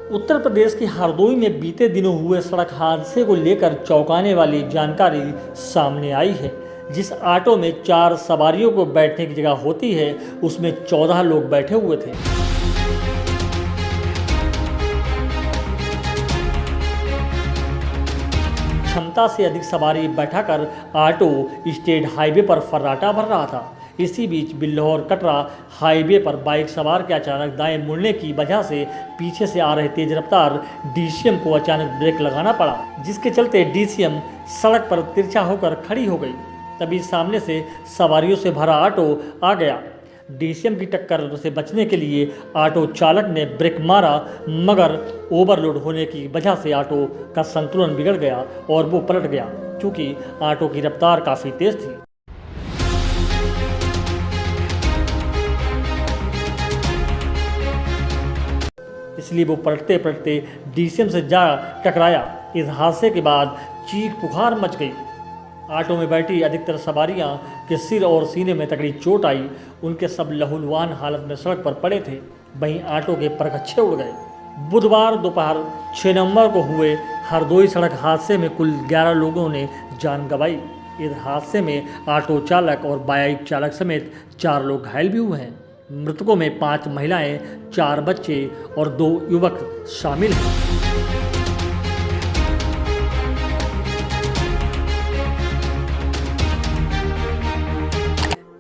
उत्तर प्रदेश के हरदोई में बीते दिनों हुए सड़क हादसे को लेकर चौंकाने वाली जानकारी सामने आई है। जिस ऑटो में 4 सवारियों को बैठने की जगह होती है, उसमें 14 लोग बैठे हुए थे। क्षमता से अधिक सवारी बैठाकर ऑटो स्टेट हाईवे पर फर्राटा भर रहा था। इसी बीच बिल्लौर कटरा हाईवे पर बाइक सवार के अचानक दाएं मुड़ने की वजह से पीछे से आ रहे तेज रफ्तार डीसीएम को अचानक ब्रेक लगाना पड़ा, जिसके चलते डीसीएम सड़क पर तिरछा होकर खड़ी हो गई। तभी सामने से सवारियों से भरा ऑटो आ गया। डीसीएम की टक्कर से बचने के लिए ऑटो चालक ने ब्रेक मारा, मगर ओवरलोड होने की वजह से ऑटो का संतुलन बिगड़ गया और वो पलट गया, क्योंकि ऑटो की रफ्तार काफ़ी तेज थी। इसलिए वो पलटते पलटते डीसीएम से जा टकराया। इस हादसे के बाद चीख पुकार मच गई। ऑटो में बैठी अधिकतर सवारियां के सिर और सीने में तगड़ी चोट आई। उनके सब लहूलुहान हालत में सड़क पर पड़े थे। वहीं ऑटो के परखच्चे उड़ गए। बुधवार दोपहर 6 नवंबर को हुए हरदोई सड़क हादसे में कुल 11 लोगों ने जान गंवाई। इस हादसे में ऑटो चालक और बाइक चालक समेत 4 लोग घायल भी हुए हैं। मृतकों में 5 महिलाएं, 4 बच्चे और 2 युवक शामिल हैं।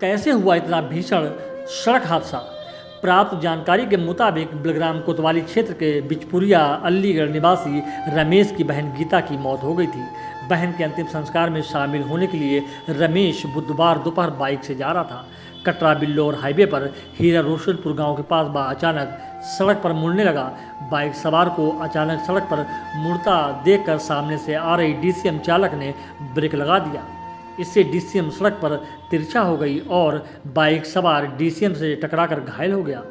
कैसे हुआ इतना भीषण सड़क हादसा? प्राप्त जानकारी के मुताबिक बिलग्राम कोतवाली क्षेत्र के बिचपुरिया अलीगढ़ निवासी रमेश की बहन गीता की मौत हो गई थी। बहन के अंतिम संस्कार में शामिल होने के लिए रमेश बुधवार दोपहर बाइक से जा रहा था। कटरा बिल्लौर हाईवे पर हीरा रोशनपुर गांव के पास अचानक सड़क पर मुड़ने लगा। बाइक सवार को अचानक सड़क पर मुड़ता देखकर सामने से आ रही डीसीएम चालक ने ब्रेक लगा दिया। इससे डीसीएम सड़क पर तिरछा हो गई और बाइक सवार डीसीएम से टकराकर घायल हो गया।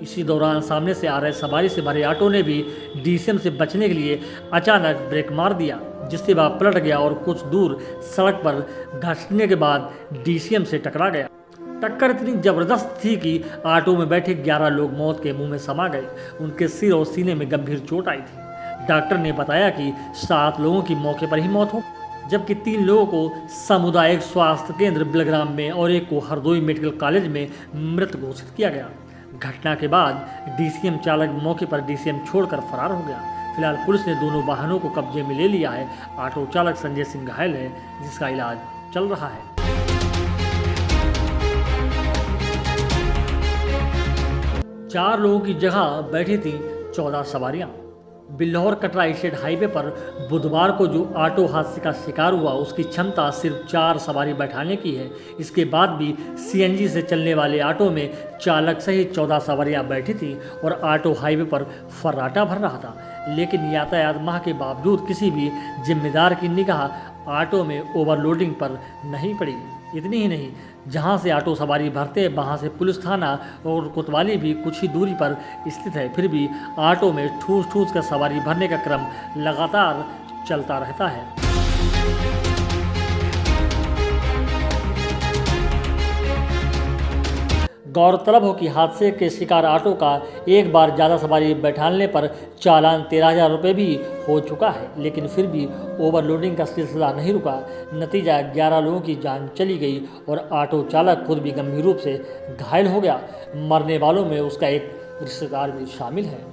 इसी दौरान सामने से आ रहे सवारी से भरे ऑटो ने भी डीसीएम से बचने के लिए अचानक ब्रेक मार दिया, जिससे वह पलट गया और कुछ दूर सड़क पर घसने के बाद डीसीएम से टकरा गया। टक्कर इतनी जबरदस्त थी कि ऑटो में बैठे 11 लोग मौत के मुंह में समा गए। उनके सिर और सीने में गंभीर चोट आई थी। डॉक्टर ने बताया कि 7 लोगों की मौके पर ही मौत हो, जबकि 3 लोगों को सामुदायिक स्वास्थ्य केंद्र बिलग्राम में और एक को हरदोई मेडिकल कॉलेज में मृत घोषित किया गया। घटना के बाद डीसीएम चालक मौके पर डीसीएम छोड़कर फरार हो गया। फिलहाल पुलिस ने दोनों वाहनों को कब्जे में ले लिया है। ऑटो चालक संजय सिंह घायल है, जिसका इलाज चल रहा है। 4 लोगों की जगह बैठी थी 14 सवारियां। बिल्लौर कटरा स्टेट हाईवे पर बुधवार को जो ऑटो हादसे का शिकार हुआ, उसकी क्षमता सिर्फ 4 सवारी बैठाने की है। इसके बाद भी सीएनजी से चलने वाले ऑटो में चालक सहित 14 सवारियां बैठी थी और ऑटो हाईवे पर फर्राटा भर रहा था। लेकिन यातायात माह के बावजूद किसी भी जिम्मेदार की निगाह ऑटो में ओवरलोडिंग पर नहीं पड़ी। इतनी ही नहीं, जहां से ऑटो सवारी भरते वहां से पुलिस थाना और कोतवाली भी कुछ ही दूरी पर स्थित है। फिर भी ऑटो में ठूस ठूस कर सवारी भरने का क्रम लगातार चलता रहता है। गौरतलब हो कि हादसे के शिकार ऑटो का एक बार ज़्यादा सवारी बैठाने पर चालान 13,000 रुपये भी हो चुका है, लेकिन फिर भी ओवरलोडिंग का सिलसिला नहीं रुका। नतीजा 11 लोगों की जान चली गई और ऑटो चालक खुद भी गंभीर रूप से घायल हो गया। मरने वालों में उसका एक रिश्तेदार भी शामिल है।